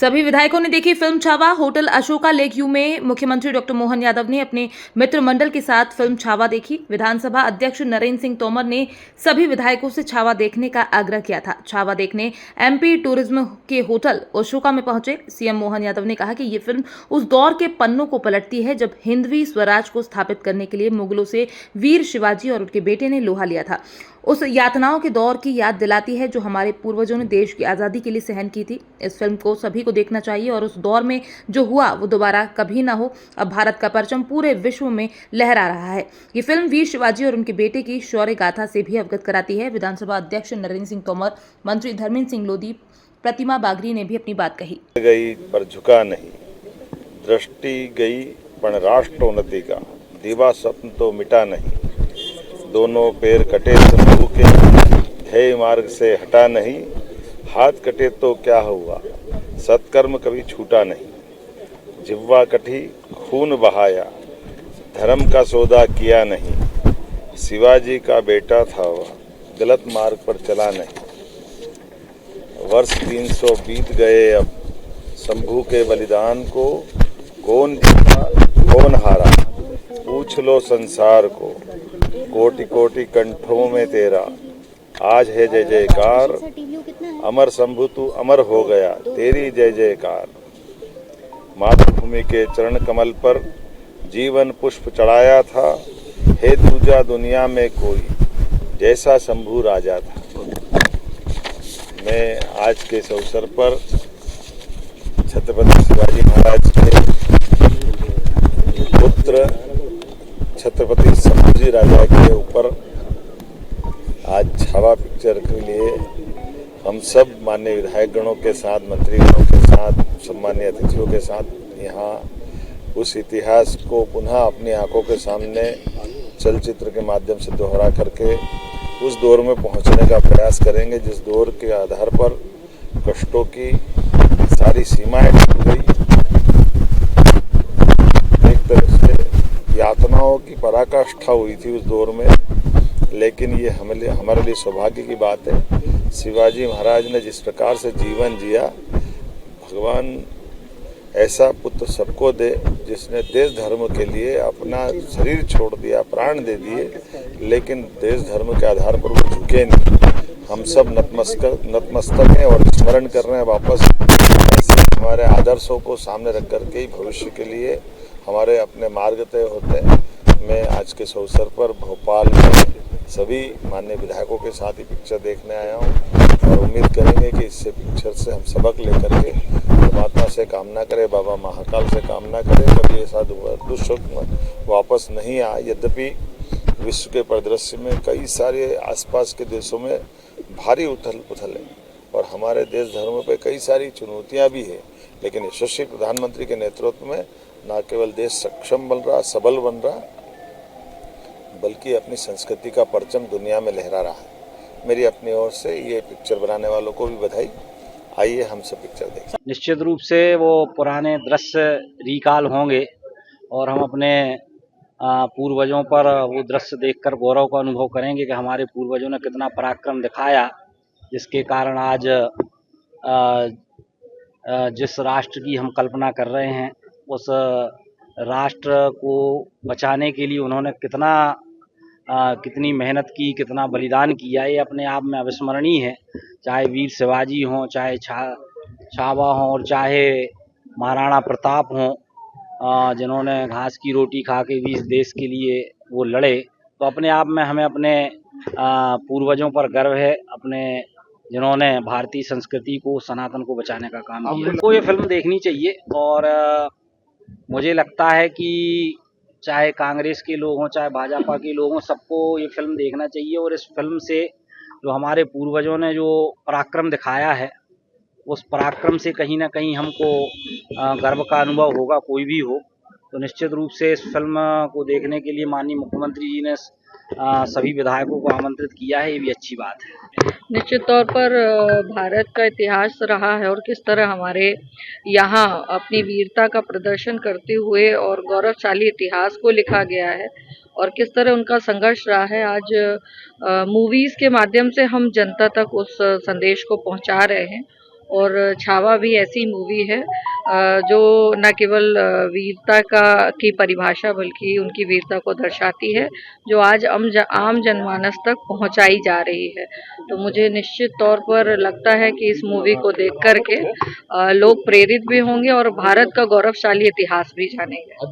सभी विधायकों ने देखी film Chhaava. Hotel Ashoka lake view में मुख्यमंत्री डॉक्टर मोहन यादव ने अपने मित्र मंडल के साथ फिल्म छावा देखी। विधानसभा अध्यक्ष नरेंद्र सिंह तोमर ने सभी विधायकों से छावा देखने का आग्रह किया था। छावा देखने एमपी टूरिज्म के होटल अशोका में पहुंचे सीएम मोहन यादव ने कहा कि ये फिल्म उस दौर के पन्नों को पलटती है जब हिंदवी स्वराज को स्थापित करने के लिए मुगलों से वीर शिवाजी और उनके बेटे ने लोहा लिया था। उस यातनाओं के दौर की याद दिलाती है जो हमारे पूर्वजों ने देश की आज़ादी के लिए सहन की थी। इस फिल्म को सभी को देखना चाहिए और उस दौर में जो हुआ वो दोबारा कभी ना हो। अब भारत का परचम पूरे विश्व में लहरा रहा है। ये फिल्म वीर शिवाजी और उनके बेटे की शौर्य गाथा से भी अवगत कराती है। विधानसभा अध्यक्ष नरेंद्र सिंह तोमर, मंत्री धर्मेंद्र सिंह लोधी, प्रतिमा बागरी ने भी अपनी बात कही। गई पर झुका नहीं, दृष्टि गई पण राष्ट्रोन्नति का, दीवा स्वप्न तो मिटा नहीं, दोनों पैर कटे शंभू के, ध्येय मार्ग से हटा नहीं, हाथ कटे तो क्या हुआ, सत्कर्म कभी छूटा नहीं, जिह्वा कटी खून बहाया, धर्म का सौदा किया नहीं, शिवाजी का बेटा था वह, गलत मार्ग पर चला नहीं। वर्ष 300 बीत गए अब, शंभू के बलिदान को कौन जीता कौन हारा, पूछ लो संसार को, कोटि कोटि कंठों में तेरा आज है जय जयकार, अमर शंभू तू अमर हो गया, तेरी जय जयकार। मातृभूमि के चरण कमल पर जीवन पुष्प चढ़ाया था, हे दूजा दुनिया में कोई जैसा शंभू राजा था। मैं आज के इस अवसर पर छत्रपति शिवाजी महाराज के पुत्र छत्रपति संभाजी राजा के ऊपर आज छावा पिक्चर के लिए हम सब माननीय विधायकगणों के साथ, मंत्रीगणों के साथ, सम्मानीय अतिथियों के साथ यहाँ उस इतिहास को पुनः अपनी आंखों के सामने चलचित्र के माध्यम से दोहरा करके उस दौर में पहुंचने का प्रयास करेंगे जिस दौर के आधार पर कष्टों की सारी सीमाएं टूट गई, एक तरह से यातनाओं की पराकाष्ठा हुई थी उस दौर में। लेकिन ये हमारे लिए सौभाग्य की बात है, शिवाजी महाराज ने जिस प्रकार से जीवन जिया, भगवान ऐसा पुत्र सबको दे जिसने देश धर्म के लिए अपना शरीर छोड़ दिया, प्राण दे दिए, लेकिन देश धर्म के आधार पर वो झुके नहीं। हम सब नतमस्तक हैं और स्मरण कर रहे हैं वापस ऐसे हमारे आदर्शों को सामने रख करके ही भविष्य के लिए हमारे अपने मार्ग तय होते हैं। मैं आज के इस अवसर पर भोपाल में सभी माननीय विधायकों के साथ ही पिक्चर देखने आया हूँ और उम्मीद करेंगे कि इससे पिक्चर से हम सबक लेकर के परमात्मा से कामना करें, बाबा महाकाल से कामना करें कभी ऐसा दुष्स्वप्न वापस नहीं आए। यद्यपि विश्व के परिदृश्य में कई सारे आसपास के देशों में भारी उथल पुथल है और हमारे देश धर्म पे कई सारी चुनौतियाँ भी है, लेकिन यशस्वी प्रधानमंत्री के नेतृत्व में न केवल देश सक्षम बन रहा, सबल बन रहा, बल्कि अपनी संस्कृति का परचम दुनिया में लहरा रहा है। मेरी अपनी ओर से ये पिक्चर बनाने वालों को भी बधाई। आइए हम सब पिक्चर देखें। निश्चित रूप से वो पुराने दृश्य रिकॉल होंगे और हम अपने पूर्वजों पर वो दृश्य देखकर गौरव का अनुभव करेंगे कि हमारे पूर्वजों ने कितना पराक्रम दिखाया, जिसके कारण आज जिस राष्ट्र की हम कल्पना कर रहे हैं उस राष्ट्र को बचाने के लिए उन्होंने कितनी मेहनत की, कितना बलिदान किया, ये अपने आप में अविस्मरणीय है। चाहे वीर शिवाजी हों, चाहे छावा हों और चाहे महाराणा प्रताप हों, जिन्होंने घास की रोटी खा के भी इस देश के लिए वो लड़े, तो अपने आप में हमें अपने पूर्वजों पर गर्व है, अपने जिन्होंने भारतीय संस्कृति को, सनातन को बचाने का काम किया। उनको ये फिल्म देखनी चाहिए और मुझे लगता है कि चाहे कांग्रेस के लोग हों, चाहे भाजपा के लोग हों, सबको ये फिल्म देखना चाहिए और इस फिल्म से जो हमारे पूर्वजों ने जो पराक्रम दिखाया है, उस पराक्रम से कहीं ना कहीं हमको गर्व का अनुभव होगा, कोई भी हो। तो निश्चित रूप से इस फिल्म को देखने के लिए माननीय मुख्यमंत्री जी ने सभी विधायकों को आमंत्रित किया है, ये भी अच्छी बात है। निश्चित तौर पर भारत का इतिहास रहा है और किस तरह हमारे यहाँ अपनी वीरता का प्रदर्शन करते हुए और गौरवशाली इतिहास को लिखा गया है और किस तरह उनका संघर्ष रहा है। आज मूवीज़ के माध्यम से हम जनता तक उस संदेश को पहुँचा रहे हैं और छावा भी ऐसी मूवी है जो न केवल वीरता की परिभाषा बल्कि उनकी वीरता को दर्शाती है, जो आज आम जनमानस तक पहुंचाई जा रही है। तो मुझे निश्चित तौर पर लगता है कि इस मूवी को देख कर के लोग प्रेरित भी होंगे और भारत का गौरवशाली इतिहास भी जानेंगे।